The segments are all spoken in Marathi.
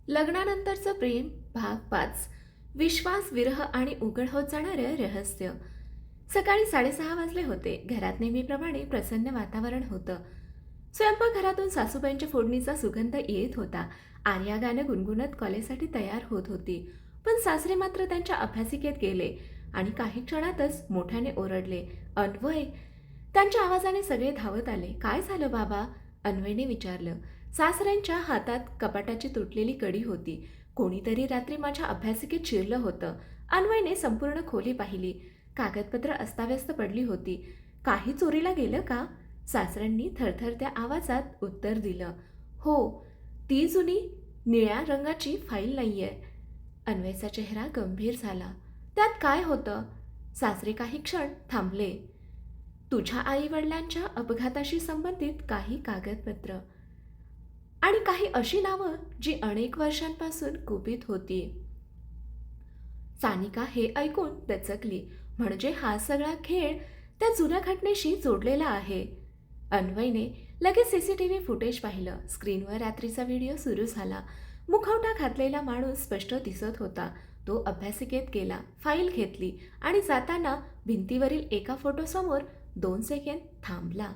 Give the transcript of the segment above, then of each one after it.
लग्नानंतरचं प्रेम भाग 5. विश्वास, विरह आणि उघड होत जाणारं रहस्य. सकाळी 6:30 वाजले होते. घरात नेहमीप्रमाणे प्रसन्न वातावरण होतं. स्वयंपाकघरातून सासूबाईंच्या फोडणीचा सुगंध येत होता. आर्या गाणं गुणगुणत कॉलेजसाठी तयार होत होती. पण सासरे मात्र त्यांच्या अभ्यासिकेत गेले आणि काही क्षणातच मोठ्याने ओरडले, "अन्वय!" त्यांच्या आवाजाने सगळे धावत आले. "काय झालं बाबा?" अन्वयने विचारलं. सासऱ्यांच्या हातात कपाटाची तुटलेली कडी होती. कोणीतरी रात्री माझ्या अभ्यासिकेत शिरलं होतं. अन्वयने संपूर्ण खोली पाहिली. कागदपत्र अस्ताव्यस्त पडली होती. काही चोरीला गेलं का? सासऱ्यांनी थरथरत्या आवाजात उत्तर दिलं, "हो, ती जुनी निळ्या रंगाची फाईल नाहीये." अन्वयचा चेहरा गंभीर झाला. "त्यात काय होतं?" सासरे काही क्षण थांबले. "तुझ्या आई-वडिलांच्या अपघाताशी संबंधित काही कागदपत्र आणि काही अशी नावं जी अनेक वर्षांपासून गुपित होती." सानिका हे ऐकून दचकली. म्हणजे हा सगळा खेळ त्या जुन्या घटनेशी जोडलेला आहे. अन्वयने लगेच सीसीटीव्ही फुटेज पाहिलं. स्क्रीनवर रात्रीचा व्हिडिओ सुरू झाला. मुखवटा घातलेला माणूस स्पष्ट दिसत होता. तो अभ्यासिकेत गेला, फाईल घेतली आणि जाताना भिंतीवरील एका फोटोसमोर 2 सेकंद थांबला.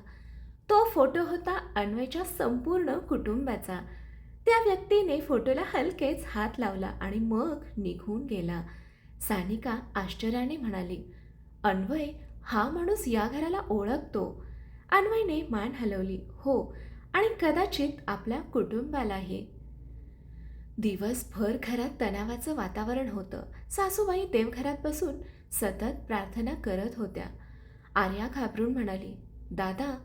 तो फोटो होता अन्वयच्या संपूर्ण कुटुंबाचा. त्या व्यक्तीने फोटोला हलकेच हात लावला आणि मग निघून गेला. सानिका आश्चर्याने म्हणाली, "अन्वय हा माणूस या घराला ओळखतो." अन्वयने मान हलवली, "हो, आणि कदाचित आपल्या कुटुंबालाही." दिवसभर घरात तणावाचं वातावरण होतं. सासूबाई देवघरात बसून सतत प्रार्थना करत होत्या. आर्या घाबरून म्हणाली, "दादा,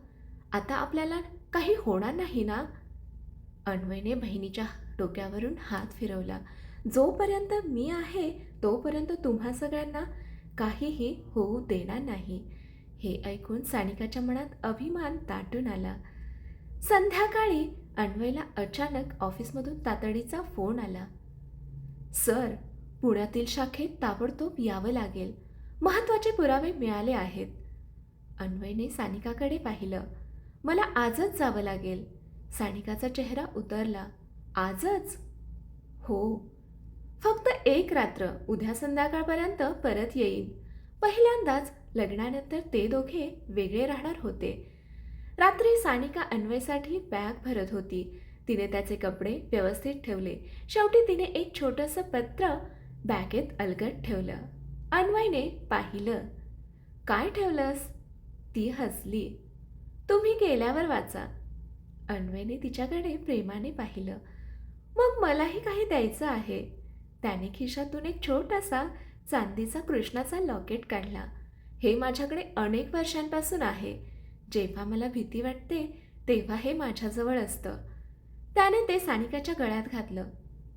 आता आपल्याला काही होणार नाही ना?" अन्वयने बहिणीच्या डोक्यावरून हात फिरवला. "जोपर्यंत मी आहे तोपर्यंत तुम्हा सगळ्यांना काहीही होऊ देणार नाही." हे ऐकून सानिकाच्या मनात अभिमान दाटून आला. संध्याकाळी अन्वयला अचानक ऑफिसमधून तातडीचा फोन आला. "सर, पुण्यातील शाखेत ताबडतोब यावं लागेल. महत्त्वाचे पुरावे मिळाले आहेत." अन्वयने सानिकाकडे पाहिलं. "मला आजच जावं लागेल." सानिकाचा चेहरा उतरला. "आजच?" "हो. फक्त एक रात्र. उद्या संध्याकाळपर्यंत परत येईन." पहिल्यांदाच लग्नानंतर ते दोघे वेगळे राहणार होते. रात्री सानिका अन्वयसाठी बॅग भरत होती. तिने त्याचे कपडे व्यवस्थित ठेवले. शेवटी तिने एक छोटंसं पत्र बॅगेत अलगद ठेवलं. अन्वयने पाहिलं. "काय ठेवलंस?" ती हसली. "तुम्ही गेल्यावर वाचा." अन्वयने तिच्याकडे प्रेमाने पाहिलं. "मग मलाही काही द्यायचं आहे." त्याने खिशातून एक छोटासा चांदीचा कृष्णाचा लॉकेट काढला. "हे माझ्याकडे अनेक वर्षांपासून आहे. जेव्हा मला भीती वाटते तेव्हा हे माझ्याजवळ असतं." त्याने ते सानिकाच्या गळ्यात घातलं.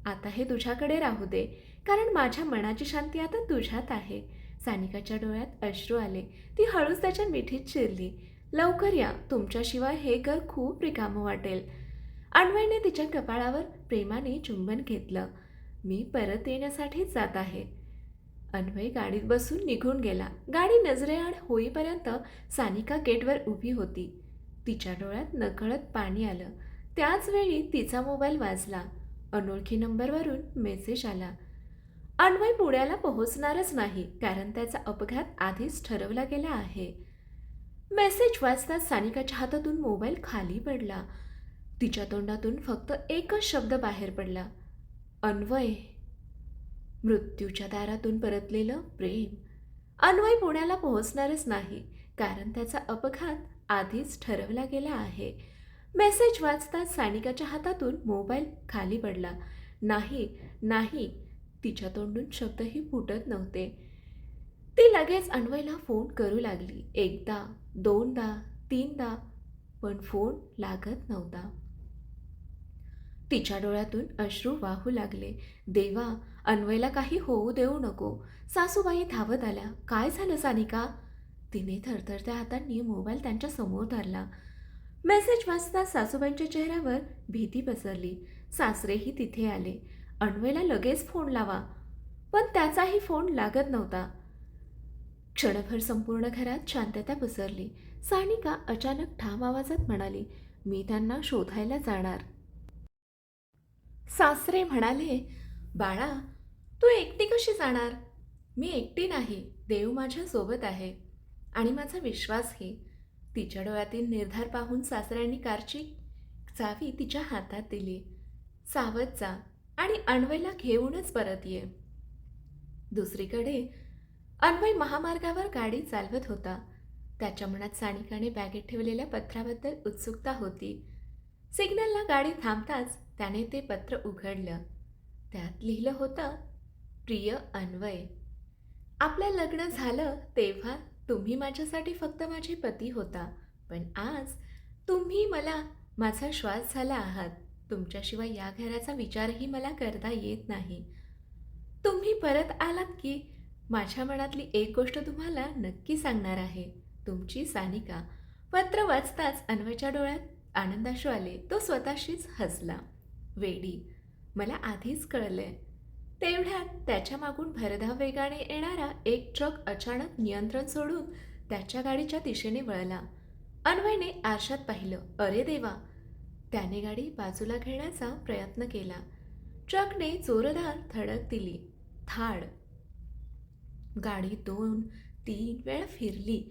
"आता हे तुझ्याकडे राहू दे, कारण माझ्या मनाची शांती आता तुझ्यात आहे." सानिकाच्या डोळ्यात अश्रू आले. ती हळूच त्याच्या मिठीत शिरली. "लवकर या, तुमच्याशिवाय हे घर खूप रिकामं वाटेल." अन्वयने तिच्या कपाळावर प्रेमाने चुंबन घेतलं. "मी परत येण्यासाठीच जात आहे." अन्वय गाडीत बसून निघून गेला. गाडी नजरेआड होईपर्यंत सानिका गेटवर उभी होती. तिच्या डोळ्यात नकळत पाणी आलं. त्याच वेळी तिचा मोबाईल वाजला. अनोळखी नंबरवरून मेसेज आला. अन्वय पुण्याला पोहोचणारच नाही, कारण त्याचा अपघात आधीच ठरवला गेला आहे. मेसेज वाचताच सानिकाच्या हातातून मोबाईल खाली पडला. तिच्या तोंडातून फक्त एकच शब्द बाहेर पडला, "अन्वय." मृत्यूच्या दारातून परतलेलं प्रेम. अन्वय पुण्याला पोहोचणारच नाही, कारण त्याचा अपघात आधीच ठरवला गेला आहे. मेसेज वाचताच सानिकाच्या हातातून मोबाईल खाली पडला. "नाही, नाही." तिच्या तोंडून शब्दही फुटत नव्हते. ती लगेच अन्वयला फोन करू लागली. एकदा, दोनदा, तीनदा, पण फोन लागत नव्हता. तिच्या डोळ्यातून अश्रू वाहू लागले. "देवा, अन्वयला काही होऊ देऊ नको." सासूबाई धावत आल्या. "काय झालं सानिका?" तिने थरथरत्या हातांनी मोबाईल त्यांच्या समोर धरला. मेसेज वाचता सासूबाईंच्या चेहऱ्यावर भीती पसरली. सासरेही तिथे आले. "अन्वयला लगेच फोन लावा." पण त्याचाही फोन लागत नव्हता. क्षणभर संपूर्ण घरात शांतता पसरली. सानिका अचानक ठाम आवाजात म्हणाली, "मी त्यांना शोधायला जाणार." सासरे म्हणाले, "बाळा, तू एकटी कशी जाणार?" "मी एकटी नाही, देव माझ्यासोबत आहे आणि माझा विश्वासही." तिच्या डोळ्यातील निर्धार पाहून सासऱ्यांनी कारची चावी तिच्या हातात दिली. "सावध जा आणि अन्वयला घेऊनच परत ये." दुसरीकडे अन्वय महामार्गावर गाडी चालवत होता. त्याच्या मनात सानिकाने बॅगेत ठेवलेल्या पत्राबद्दल उत्सुकता होती. सिग्नलला गाडी थांबताच त्याने ते पत्र उघडलं. त्यात लिहिलं होतं, "प्रिय अन्वय, आपलं लग्न झालं तेव्हा तुम्ही माझ्यासाठी फक्त माझे पती होता. पण आज तुम्ही मला माझा श्वास झाला आहात. तुमच्याशिवाय या घराचा विचारही मला करता येत नाही. तुम्ही परत आलात की माझ्या मनातली एक गोष्ट तुम्हाला नक्की सांगणार आहे. तुमची सानिका." पत्र वाचताच अन्वयच्या डोळ्यात आनंदाश्रू आले. तो स्वतःशीच हसला. "वेडी, मला आधीच कळलंय." तेवढ्यात त्याच्या मागून भरधाव वेगाने येणारा एक ट्रक अचानक नियंत्रण सोडून त्याच्या गाडीच्या दिशेने वळला. अन्वयने आरशात पाहिलं. अरे देवा! त्याने गाडी बाजूला घेण्याचा प्रयत्न केला. ट्रकने जोरदार धडक दिली. थाड! गाडी 2-3 वेळा फिरली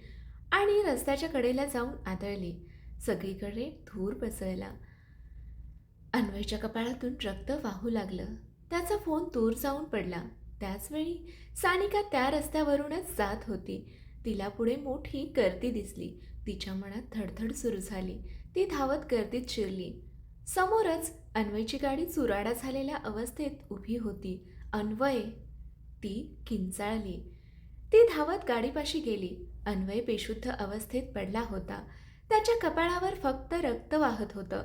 आणि रस्त्याच्या कडेला जाऊन आदळली. सगळीकडे धूर पसरला. अन्वयच्या कपाळातून रक्त वाहू लागलं. त्याचा फोन दूर जाऊन पडला. त्याचवेळी सानिका त्या रस्त्यावरूनच जात होती. तिला पुढे मोठी गर्दी दिसली. तिच्या मनात धडधड सुरू झाली. ती धावत गर्दीत शिरली. समोरच अन्वयची गाडी चुराडा झालेल्या अवस्थेत उभी होती. "अन्वय!" ती किंचाळली. ती धावत गाडीपाशी गेली. अन्वय बेशुद्ध अवस्थेत पडला होता. त्याच्या कपाळावर फक्त रक्त वाहत होतं.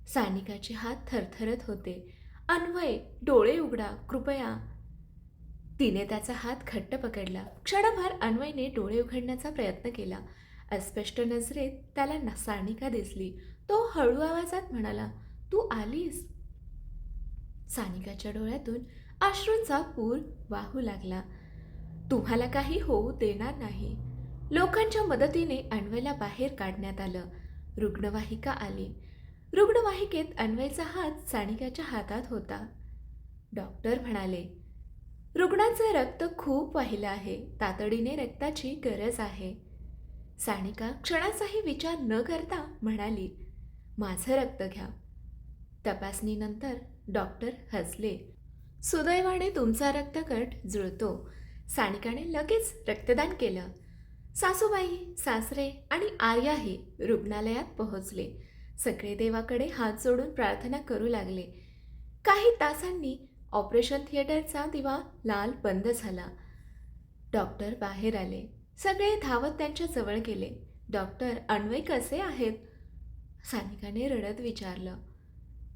सानिकाचे हात थरथरत होते. "अन्वय, डोळे उघडा, कृपया." तिने त्याचा हात घट्ट पकडला. क्षणभर अन्वयने डोळे उघडण्याचा प्रयत्न केला. अस्पष्ट नजरेत त्याला सानिका दिसली. तो हळू आवाजात म्हणाला, "तू आलीस?" सानिकाच्या डोळ्यातून अश्रूंचा पूर वाहू लागला. "तुम्हाला काही होऊ देणार नाही." लोकांच्या मदतीने अन्वयला बाहेर काढण्यात आलं. रुग्णवाहिका आली. रुग्णवाहिकेत अन्वयचा हात सानिकाच्या हातात होता. डॉक्टर म्हणाले, "रुग्णाचं रक्त खूप वाहिलं आहे. तातडीने रक्ताची गरज आहे." सानिका क्षणाचाही विचार न करता म्हणाली, "माझं रक्त घ्या." तपासणीनंतर डॉक्टर हसले. "सुदैवाने तुमचा रक्तगट जुळतो." सानिकाने लगेच रक्तदान केलं. सासूबाई, सासरे आणि आर्याही रुग्णालयात पोहोचले. सगळे देवाकडे हात जोडून प्रार्थना करू लागले. काही तासांनी ऑपरेशन थिएटरचा दिवा लाल बंद झाला. डॉक्टर बाहेर आले. सगळे धावत त्यांच्या जवळ गेले. "डॉक्टर, अन्वय कसे आहेत?" सानिकाने रडत विचारलं.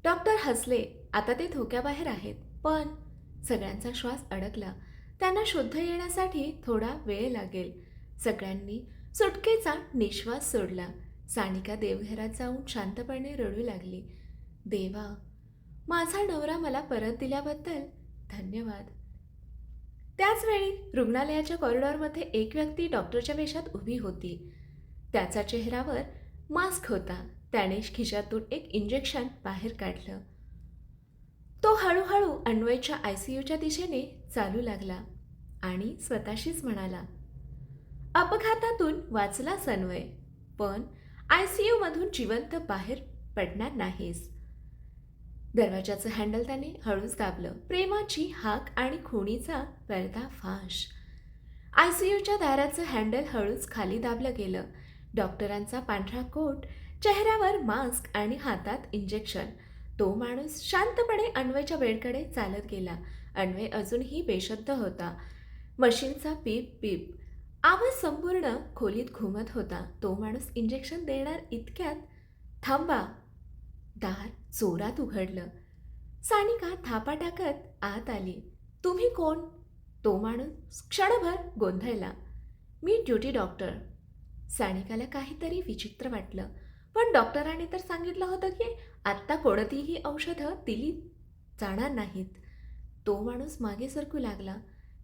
डॉक्टर हसले. "आता ते धोक्याबाहेर आहेत, पण..." सगळ्यांचा श्वास अडकला. "त्यांना शुद्ध येण्यासाठी थोडा वेळ लागेल." सगळ्यांनी सुटकेचा निश्वास सोडला. सानिका देवघरात जाऊन शांतपणे रडू लागली. "देवा, माझा नवरा मला परत दिल्याबद्दल धन्यवाद." त्याचवेळी रुग्णालयाच्या कॉरिडॉरमध्ये एक व्यक्ती डॉक्टरच्या वेशात उभी होती. त्याचा चेहऱ्यावर मास्क होता. त्याने खिशातून एक इंजेक्शन बाहेर काढलं. तो हळूहळू अन्वयच्या आयसीयूच्या दिशेने चालू लागला आणि स्वतःशीच म्हणाला, "अपघातातून वाचलास अन्वय, पण आयसीयूमधून जिवंत बाहेर पडणार नाहीस." दरवाजाचं हँडल त्याने हळूच दाबलं. प्रेमाची हाक आणि खुणीचा पर्दाफाश. आयसीयूच्या दाराचं हँडल हळूच खाली दाबलं गेलं. डॉक्टरांचा पांढरा कोट, चेहऱ्यावर मास्क आणि हातात इंजेक्शन. तो माणूस शांतपणे अन्वयच्या बेडकडे चालत गेला. अन्वय अजूनही बेशुद्ध होता. मशीनचा पीप पीप आवाज संपूर्ण खोलीत घुमत होता. तो माणूस इंजेक्शन देणार इतक्यात, "थांबा." दार जोरात उघडलं. सानिका थापा टाकत आत आली. "तुम्ही कोण?" तो माणूस क्षणभर गोंधळला. "मी ड्युटी डॉक्टर." सानिकाला काहीतरी विचित्र वाटलं. पण डॉक्टरांनी तर सांगितलं होतं की आत्ता कोणतीही औषधं दिली जाणार नाहीत. तो माणूस मागे सरकू लागला.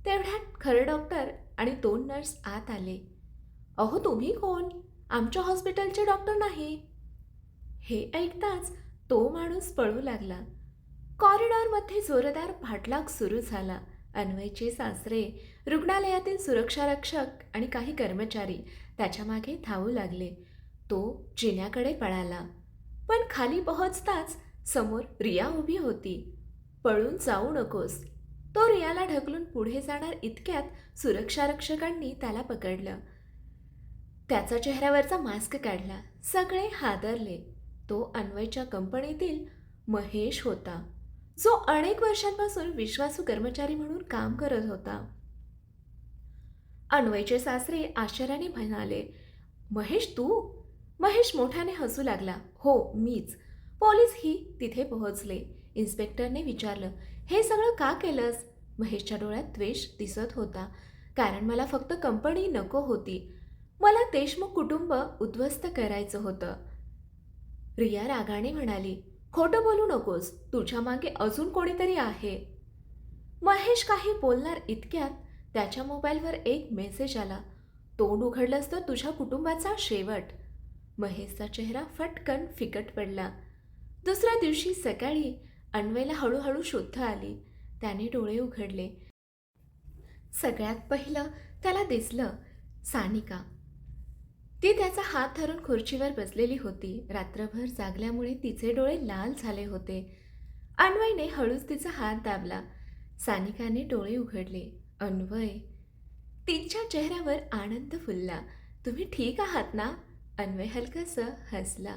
तेवढ्यात खरे डॉक्टर आणि 2 नर्स आत आले. "अहो, तुम्ही कोण? आमच्या हॉस्पिटलचे डॉक्टर नाही." हे ऐकताच तो माणूस पळू लागला. कॉरिडॉरमध्ये जोरदार फाटलाग सुरू झाला. अन्वयचे सासरे, रुग्णालयातील सुरक्षारक्षक आणि काही कर्मचारी त्याच्या मागे धावू लागले. तो जिन्याकडे पळाला, पण खाली पोहोचताच समोर रिया उभी होती. पळून जाऊ नकोस. तो रियाला ढकलून पुढे जाणार इतक्यात सुरक्षारक्षकांनी त्याला पकडलं. त्याचा चेहऱ्यावरचा मास्क काढला. सगळे हादरले. तो अन्वयच्या कंपनीतील महेश होता, जो अनेक वर्षांपासून विश्वासू कर्मचारी म्हणून काम करत होता. अन्वयचे सासरे आश्चर्याने म्हणाले, महेश तू? महेश मोठ्याने हसू लागला. हो मीच. पोलीसही तिथे पोहोचले. इन्स्पेक्टरने विचारलं, हे सगळं का केलंस? महेशच्या डोळ्यात द्वेष दिसत होता. कारण मला फक्त कंपनी नको होती. मला देशमुख कुटुंब उद्ध्वस्त करायचं होतं. रिया रागाने म्हणाली, खोटं बोलू नकोस. तुझ्या मागे अजून कोणीतरी आहे. महेश काही बोलणार इतक्यात त्याच्या मोबाईलवर एक मेसेज आला. तोंड उघडलंस तर तुझ्या कुटुंबाचा शेवट. महेशचा चेहरा फटकन फिकट पडला. दुसऱ्या दिवशी सकाळी अन्वयला हळूहळू शुद्ध आली. त्याने डोळे उघडले. सगळ्यात पहिलं त्याला दिसलं सानिका. ती त्याचा हात धरून खुर्चीवर बसलेली होती. रात्रभर जागल्यामुळे तिचे डोळे लाल झाले होते. अन्वयने हळूच तिचा हात दाबला. सानिकाने डोळे उघडले. अन्वय. तिच्या चेहऱ्यावर आनंद फुलला. तुम्ही ठीक आहात ना? अन्वय हलकंसं हसला.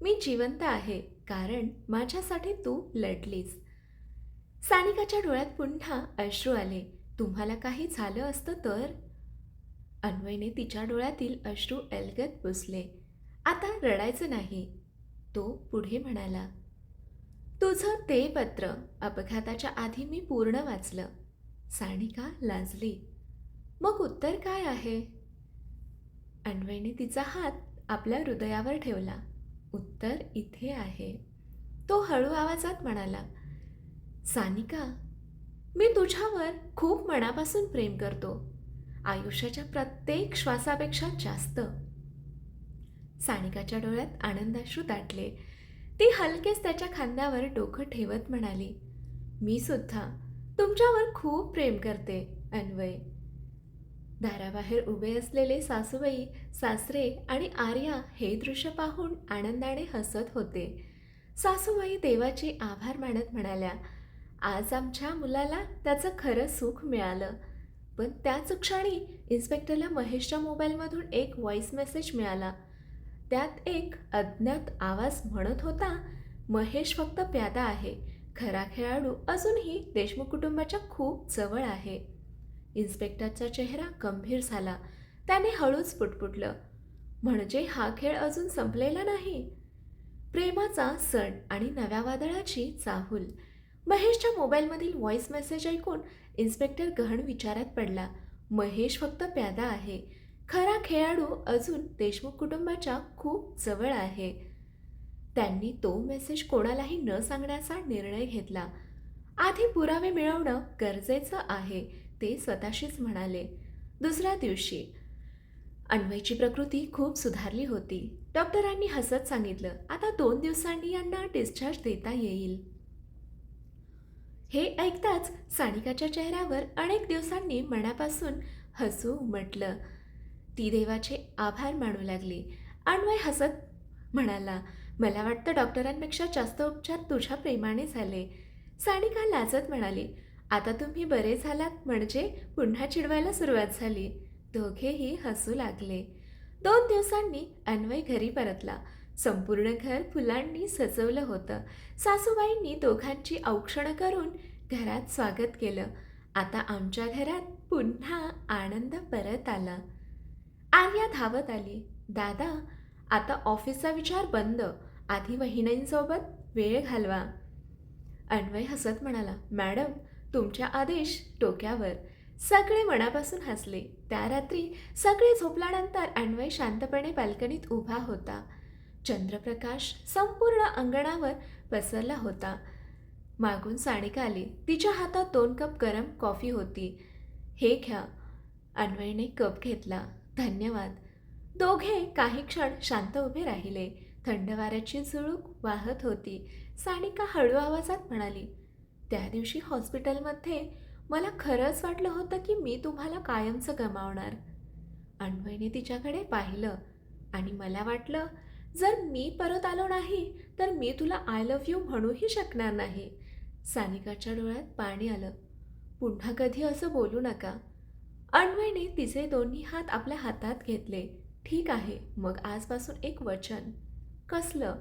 मी जिवंत आहे, कारण माझ्यासाठी तू लढलीस. सानिकाच्या डोळ्यात पुन्हा अश्रू आले. तुम्हाला काही झालं असतं तर? अन्वयने तिच्या डोळ्यातील अश्रू अलगद पुसले. आता रडायचं नाही. तो पुढे म्हणाला, तुझं ते पत्र अपघाताच्या आधी मी पूर्ण वाचलं. सानिका लाजली. मग उत्तर काय आहे? अन्वयने तिचा हात आपल्या हृदयावर ठेवला. उत्तर इथे आहे. तो हळू आवाजात म्हणाला, सानिका, मी तुझ्यावर खूप मनापासून प्रेम करतो. आयुष्याच्या प्रत्येक श्वासापेक्षा जास्त. सानिकाच्या डोळ्यात आनंदाश्रू दाटले. ती हलकेच त्याच्या खांद्यावर डोकं ठेवत म्हणाली, मी सुद्धा तुमच्यावर खूप प्रेम करते अन्वय. दाराबाहेर उभे असलेले सासूबाई, सासरे आणि आर्या हे दृश्य पाहून आनंदाने हसत होते. सासूबाई देवाचे आभार मानत म्हणाल्या, आज आमच्या मुलाला त्याचं खरं सुख मिळालं. पण त्याच क्षणी इन्स्पेक्टरला महेशच्या मोबाईलमधून एक व्हॉइस मेसेज मिळाला. त्यात एक अज्ञात आवाज म्हणत होता, महेश फक्त प्यादा आहे. खरा खेळाडू अजूनही देशमुख कुटुंबाच्या खूप जवळ आहे. इन्स्पेक्टरचा चेहरा गंभीर झाला. त्याने हळूच पुटपुटलं, म्हणजे हा खेळ अजून संपलेला नाही. प्रेमाचा सण आणि नव्या वादळाची चाहूल. महेशच्या मोबाईलमधील व्हॉइस मेसेज ऐकून इन्स्पेक्टर गहन विचारात पडला. महेश फक्त प्यादा आहे. खरा खेळाडू अजून देशमुख कुटुंबाच्या खूप जवळ आहे. त्यांनी तो मेसेज कोणालाही न सांगण्याचा निर्णय घेतला. आधी पुरावे मिळवणं गरजेचं आहे, ते स्वतःशीच म्हणाले. दुसऱ्या दिवशी अन्वयची प्रकृती खूप सुधारली होती. डॉक्टरांनी हसत सांगितलं, आता 2 दिवसांनी यांना डिस्चार्ज देता येईल. हे ऐकताच सानिकाच्या चेहऱ्यावर अनेक दिवसांनी मनापासून हसू उमटलं. ती देवाचे आभार मानू लागली. अन्वय हसत म्हणाला, मला वाटतं डॉक्टरांपेक्षा जास्त उपचार तुझ्या प्रेमाने झाले. सानिका लाजत म्हणाली, आता तुम्ही बरे झालात म्हणजे पुन्हा चिडवायला सुरुवात झाली. दोघेही हसू लागले. 2 दिवसांनी अन्वय घरी परतला. संपूर्ण घर फुलांनी सजवलं होतं. सासूबाईंनी दोघांची औक्षणं करून घरात स्वागत केलं. आता आमच्या घरात पुन्हा आनंद परत आला. आर्या धावत आली, दादा, आता ऑफिसचा विचार बंद. आधी वहिनींसोबत वेळ घालवा. अन्वय हसत म्हणाला, मॅडम, तुमच्या आदेश डोक्यावर. सगळे मनापासून हसले. त्या रात्री सगळे झोपल्यानंतर अन्वय शांतपणे बाल्कनीत उभा होता. चंद्रप्रकाश संपूर्ण अंगणावर पसरला होता. मागून सानिका आली. तिच्या हातात 2 कप गरम कॉफी होती. हे घ्या. अन्वयने कप घेतला. धन्यवाद. दोघे काही क्षण शांत उभे राहिले. थंड वाऱ्याची झुळूक वाहत होती. सानिका हळू आवाजात म्हणाली, त्या दिवशी हॉस्पिटलमध्ये मला खरंच वाटलं होतं की मी तुम्हाला कायमचं गमावणार. अन्वयने तिच्याकडे पाहिलं आणि मला वाटलं, जर मी परत आलो नाही तर मी तुला आय लव्ह यू म्हणूही शकणार नाही. सानिकाच्या डोळ्यात पाणी आलं. पुन्हा कधी असं बोलू नका. अन्वयने तिचे दोन्ही हात आपल्या हातात घेतले. ठीक आहे, मग आजपासून एक वचन. कसलं?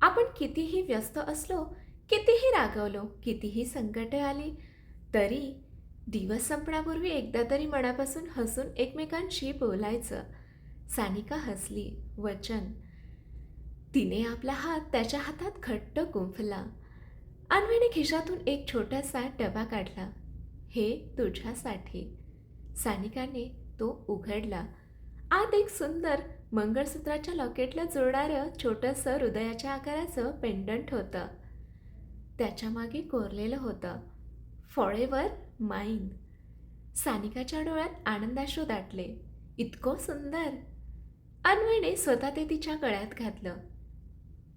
आपण कितीही व्यस्त असलो, कितीही रागवलो, कितीही संकटे आली, तरी दिवस संपण्यापूर्वी एकदा तरी मनापासून हसून एकमेकांशी बोलायचं. सानिका हसली. वचन. तिने आपला हात त्याच्या हातात घट्ट गुंफला. अन्वयने खिशातून एक छोटासा डबा काढला. हे तुझ्यासाठी. सानिकाने तो उघडला. आत एक सुंदर मंगळसूत्राच्या लॉकेटला जुळणारं छोटंसं हृदयाच्या आकाराचं पेंडंट होतं. त्याच्या मागे कोरलेलं होतं, फॉरेव्हर माईन. सानिकाच्या डोळ्यात आनंदाश्रू दाटले. इतकं सुंदर. अन्वयने स्वतः ते तिच्या गळ्यात घातलं.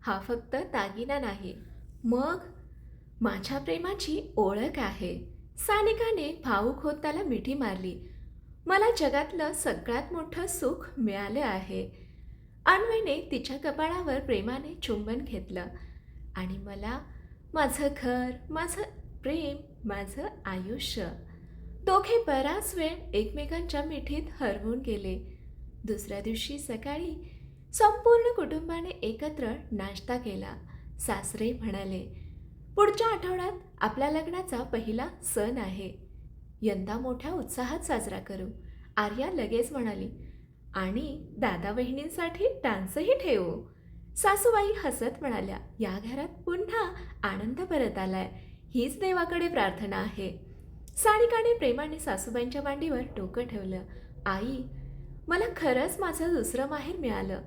हा फक्त दागिना नाही, मग माझ्या प्रेमाची ओळख आहे. सानिकाने भावूक होत त्याला मिठी मारली. मला जगातलं सगळ्यात मोठं सुख मिळालं आहे. अन्वयने तिच्या कपाळावर प्रेमाने चुंबन घेतलं. आणि मला माझं घर, माझं प्रेम, माझं आयुष्य. दोघे बराच वेळ एकमेकांच्या मिठीत हरवून गेले. दुसऱ्या दिवशी सकाळी संपूर्ण कुटुंबाने एकत्र नाश्ता केला. सासरे म्हणाले, पुढच्या आठवड्यात आपल्या लग्नाचा पहिला सण आहे. यंदा मोठ्या उत्साहात साजरा करू. आर्या लगेच म्हणाली, आणि दादा बहिणींसाठी डान्सही ठेवू. सासूबाई हसत म्हणाल्या, या घरात पुन्हा आनंद परत आलाय. हीच देवाकडे प्रार्थना आहे. सानिकाने प्रेमाने सासूबाईंच्या मांडीवर डोकं ठेवलं. आई, मला खरंच माझं दुसरं माहेर मिळालं.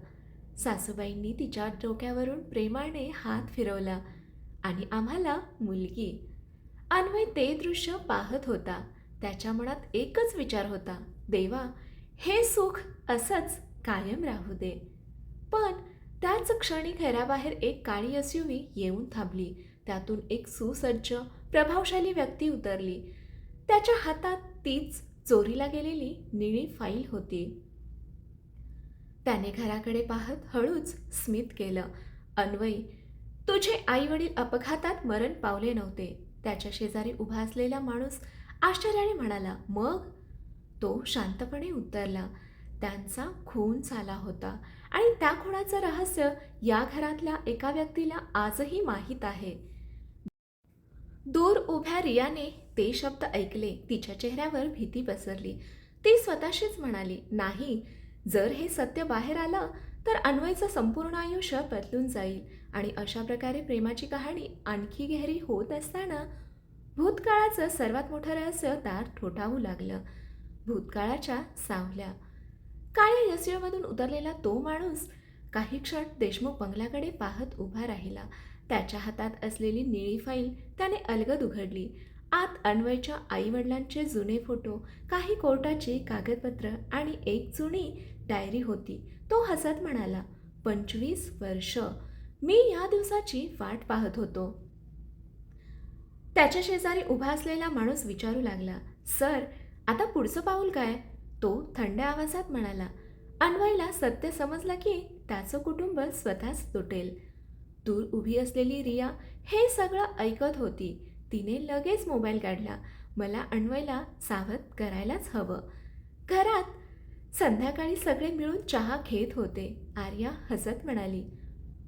सासूबाईंनी तिच्या डोक्यावरून प्रेमाने हात फिरवला. आणि आम्हाला मुलगी. अन्वय ते दृश्य पाहत होता. त्याच्या मनात एकच विचार होता, देवा, हे सुख असंच कायम राहू दे. पण त्याच क्षणी घराबाहेर एक काळी एसयूव्ही येऊन थांबली. त्यातून एक सुसज्ज, प्रभावशाली व्यक्ती उतरली. त्याच्या हातात तीच चोरीला गेलेली निळी फाईल होती. त्याने घराकडे पाहत हळूच स्मित केलं. अन्वय, तुझे आई वडील अपघातात मरण पावले नव्हते. त्याच्या शेजारी उभा असलेला माणूस आश्चर्याने म्हणाला, मग? तो शांतपणे उत्तरला, त्यांचा खून झाला होता आणि त्या खुनाचं रहस्य या घरातल्या एका व्यक्तीला आजही माहीत आहे. दूर उभ्या रियाने ते शब्द ऐकले. तिच्या चेहऱ्यावर भीती पसरली. ती स्वतःशीच म्हणाली, नाही, जर हे सत्य बाहेर आलं तर अन्वयचं संपूर्ण आयुष्य बदलून जाईल. आणि अशा प्रकारे प्रेमाची कहाणी आणखी गहरी होत असताना भूतकाळाचं सर्वात मोठं रहस्य दार ठोठावू लागलं. भूतकाळाच्या सावल्या. काळ्या एसयूमधून उतरलेला तो माणूस काही क्षण देशमुख बंगल्याकडे पाहत उभा राहिला. त्याच्या हातात असलेली निळी फाईल त्याने अलगद उघडली. आत अन्वयच्या आईवडिलांचे जुने फोटो, काही कोर्टाची कागदपत्र आणि एक जुनी डायरी होती. तो हसत म्हणाला, 25 वर्ष मी या दिवसाची वाट पाहत होतो. त्याच्या शेजारी उभा असलेला माणूस विचारू लागला, सर, आता पुढचं पाऊल काय? तो थंड आवाजात म्हणाला, अन्वयला सत्य समजलं की त्याचं कुटुंब स्वतःच तुटेल. दूर उभी असलेली रिया हे सगळं ऐकत होती. तिने लगेच मोबाईल काढला. मला अन्वयला सावध करायलाच हवं. घरात संध्याकाळी सगळे मिळून चहा घेत होते. आर्या हसत म्हणाली,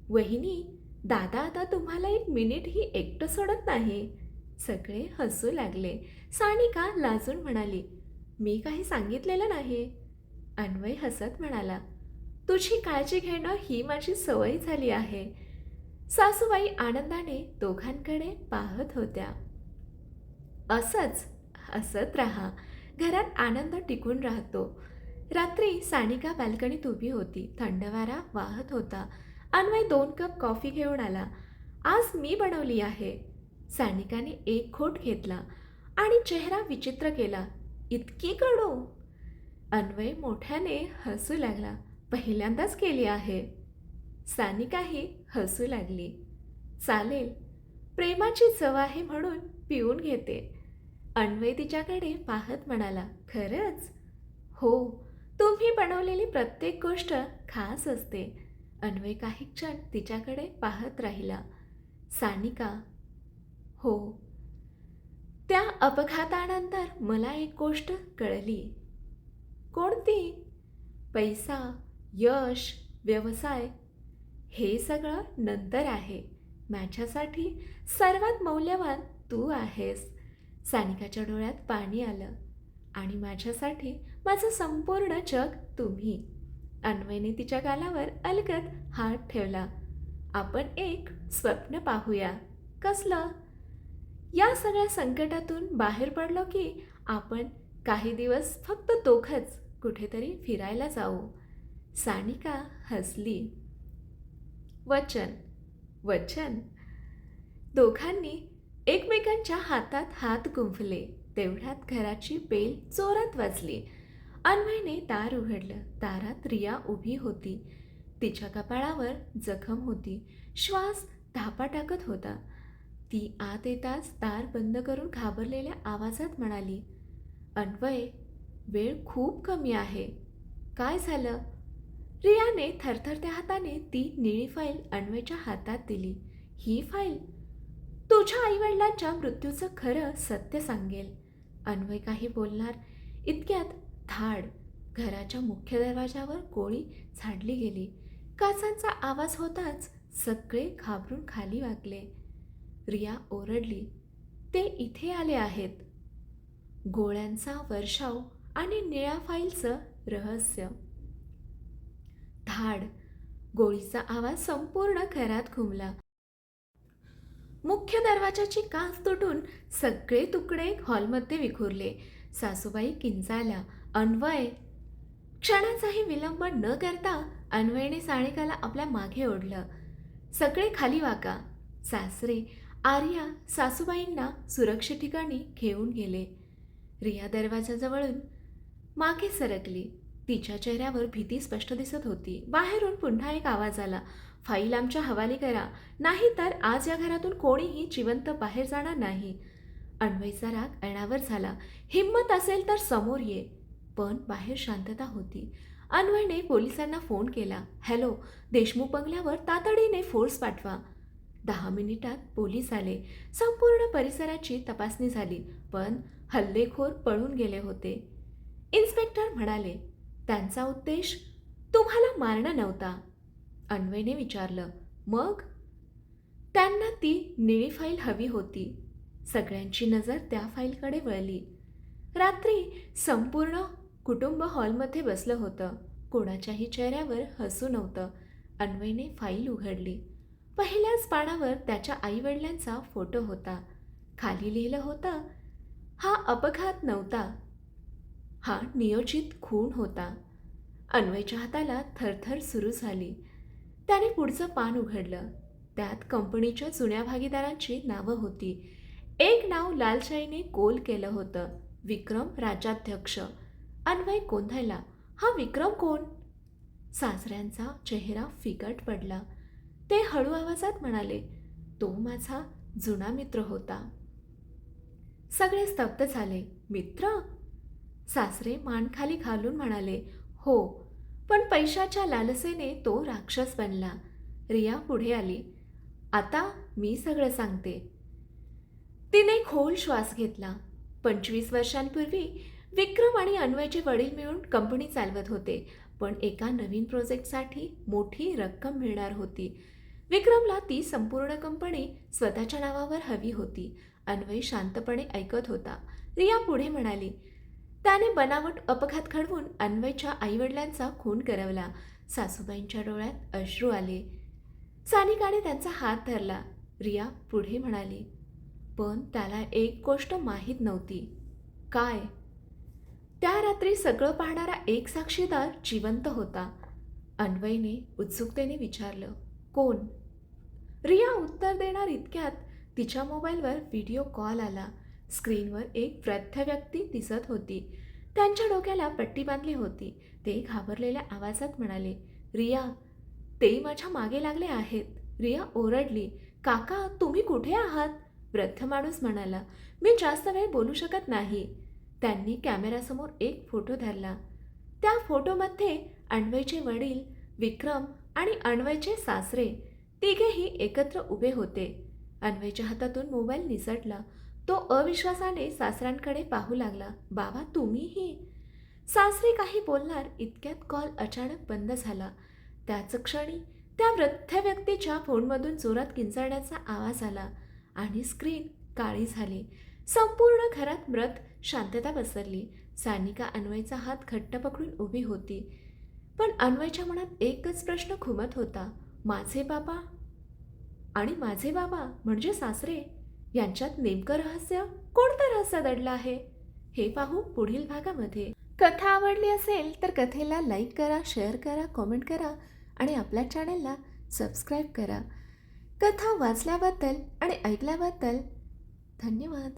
वहिनी, दादा आता तुम्हाला एक मिनिटही एकटं सोडत नाही. सगळे हसू लागले. सानिका लाजून म्हणाली, मी काही सांगितलेलं नाही. अन्वय हसत म्हणाला, तुझी काळजी घेणं ही माझी सवय झाली आहे. सासूबाई आनंदाने दोघांकडे पाहत होत्या. असंच हसत राहा. घरात आनंद टिकून राहतो. रात्री सानिका बाल्कनीत उभी होती. थंड वारा वाहत होता. अन्वय 2 कप कॉफी घेऊन आला. आज मी बनवली आहे. सानिकाने एक घोट घेतला आणि चेहरा विचित्र केला. इतकी कडू? अन्वय मोठ्याने हसू लागला. पहिल्यांदाच केली आहे. सानिकाही हसू लागली. चालेल, प्रेमाची चव आहे म्हणून पिऊन घेते. अन्वय तिच्याकडे पाहत म्हणाला, खरंच? हो, तुम्ही बनवलेली प्रत्येक गोष्ट खास असते. अन्वय काही क्षण तिच्याकडे पाहत राहिला. सानिका, हो. त्या अपघातानंतर मला एक गोष्ट कळली. कोणती? पैसा, यश, व्यवसाय हे सगळं नंतर आहे. माझ्यासाठी सर्वात मौल्यवान तू आहेस. सानिकाच्या डोळ्यात पाणी आलं. आणि माझ्यासाठी माझं संपूर्ण जग तुम्ही. अन्वयने तिच्या गालावर अलगद हात ठेवला. आपण एक स्वप्न पाहूया. कसलं? या सगळ्या संकटातून बाहेर पडलो की आपण काही दिवस फक्त दोघंच कुठेतरी फिरायला जाऊ. सानिका हसली. वचन. वचन. दोघांनी एकमेकांच्या हातात हात गुंफले. तेवढ्यात घराची बेल जोरात वाजली. अन्वयने दार उघडलं. दारात रिया उभी होती. तिच्या कपाळावर जखम होती. श्वास धापा टाकत होता. ती आत येताच दार बंद करून घाबरलेल्या आवाजात म्हणाली, अन्वय, वेळ खूप कमी आहे. काय झालं? रियाने थरथरत्या हाताने ती निळी फाईल अन्वयच्या हातात दिली. ही फाईल तुझ्या आईवडिलांच्या मृत्यूचं खरं सत्य सांगेल. अन्वय काही बोलणार इतक्यात धाड. घराच्या मुख्य दरवाजावर गोळी झाडली गेली. काचांचा आवाज होताच सगळे घाबरून खाली वाकले. रिया ओरडली, ते इथे आले आहेत. गोळ्यांचा वर्षाव आणि निळ्या फाईलचं रहस्य. धाड. गोळीचा आवाज संपूर्ण घरात घुमला. मुख्य दरवाजाची काच तुटून सगळे तुकडे हॉलमध्ये विखुरले. सासूबाई किंचाळल्या, अन्वय. क्षणाचाही विलंब न करता अन्वयने सानिकाला आपल्या मागे ओढलं. सगळे खाली वाका. सासरे आर्या सासूबाईंना सुरक्षित ठिकाणी घेऊन गेले. रिया दरवाजाजवळून मागे सरकली. तिच्या चेहऱ्यावर भीती स्पष्ट दिसत होती. बाहेरून पुन्हा एक आवाज आला, फाईल आमच्या हवाली करा, नाही तर आज या घरातून कोणीही जिवंत बाहेर जाणार नाही. अन्वयचा राग ऐणावर झाला. हिम्मत असेल तर समोर ये. पण बाहेर शांतता होती. अन्वयने पोलिसांना फोन केला. हॅलो, देशमुख बंगल्यावर तातडीने फोर्स पाठवा. 10 मिनिटात पोलीस आले. संपूर्ण परिसराची तपासणी झाली, पण हल्लेखोर पळून गेले होते. इन्स्पेक्टर म्हणाले, त्यांचा उद्देश तुम्हाला मारणं नव्हता. अन्वयने विचारलं, मग? त्यांना ती निळी फाईल हवी होती. सगळ्यांची नजर त्या फाईलकडे वळली. रात्री संपूर्ण कुटुंब हॉलमध्ये बसलं होतं. कोणाच्याही चेहऱ्यावर हसू नव्हतं. अन्वयने फाईल उघडली. पहिल्याच पानावर त्याच्या आईवडिलांचा फोटो होता. खाली लिहिलं होतं, हा अपघात नव्हता, हा नियोजित खून होता. अन्वयच्या हाताला थरथर सुरू झाली. त्याने पुढचं पान उघडलं. त्यात कंपनीच्या जुन्या भागीदारांची नावं होती. एक नाव लालशाहीने गोल केलं होतं, विक्रम राज्याध्यक्ष. अन्वय गोंधळला, हा विक्रम कोण? सासऱ्यांचा चेहरा फिकट पडला. ते हळू आवाजात म्हणाले, तो माझा जुना मित्र होता. सगळे स्तब्ध झाले. मित्र? सासरे मान खाली घालून म्हणाले, हो, पण पैशाच्या लालसेने तो राक्षस बनला. रिया पुढे आली. आता मी सगळं सांगते. तिने खोल श्वास घेतला. 25 वर्षांपूर्वी विक्रम आणि अन्वयचे वडील मिळून कंपनी चालवत होते, पण एका नवीन प्रोजेक्टसाठी मोठी रक्कम मिळणार होती. विक्रमला ती संपूर्ण कंपनी स्वतःच्या नावावर हवी होती. अन्वय शांतपणे ऐकत होता. रिया पुढे म्हणाली, त्याने बनावट अपघात घडवून अन्वयच्या आईवडिलांचा खून करवला. सासूबाईंच्या डोळ्यात अश्रू आले. सानिकाने त्यांचा हात धरला. रिया पुढे म्हणाली, पण त्याला एक गोष्ट माहीत नव्हती. काय? त्या रात्री सगळं पाहणारा एक साक्षीदार जिवंत होता. अन्वयने उत्सुकतेने विचारलं, कोण? रिया उत्तर देणार इतक्यात तिच्या मोबाईलवर व्हिडिओ कॉल आला. स्क्रीनवर एक वृद्ध व्यक्ती दिसत होती. त्यांच्या डोक्याला पट्टी बांधली होती. ते घाबरलेल्या आवाजात म्हणाले, रिया, ते माझ्या मागे लागले आहेत. रिया ओरडली. काका, तुम्ही कुठे आहात? वृद्ध माणूस म्हणाला, मी जास्त वेळ बोलू शकत नाही. त्यांनी कॅमेऱ्यासमोर एक फोटो धरला. त्या फोटोमध्ये अन्वयचे वडील विक्रम आणि अन्वयचे सासरे तिघेही एकत्र उभे होते. अन्वयच्या हातातून मोबाईल निसटला. तो अविश्वासाने सासऱ्यांकडे पाहू लागला. बाबा, तुम्हीही? सासरे काही बोलणार इतक्यात कॉल अचानक बंद झाला. त्याच क्षणी त्या वृद्ध व्यक्तीच्या फोनमधून जोरात किंचाळण्याचा आवाज आला आणि स्क्रीन काळी झाली. संपूर्ण घरात मृत शांतता पसरली. सानिका अन्वयचा हात घट्ट पकडून उभी होती. पण अन्वयच्या मनात एकच प्रश्न घुमत होता. माझे बाबा आणि माझे बाबा म्हणजे सासरे, यांच्यात नेमकं रहस्य, कोणतं रहस्य दडलं आहे, हे पाहू पुढील भागामध्ये. कथा आवडली असेल तर कथेला लाईक करा, शेअर करा, कॉमेंट करा आणि आपल्या चॅनेलला सबस्क्राईब करा. कथा वाचल्याबद्दल आणि ऐकल्याबद्दल धन्यवाद.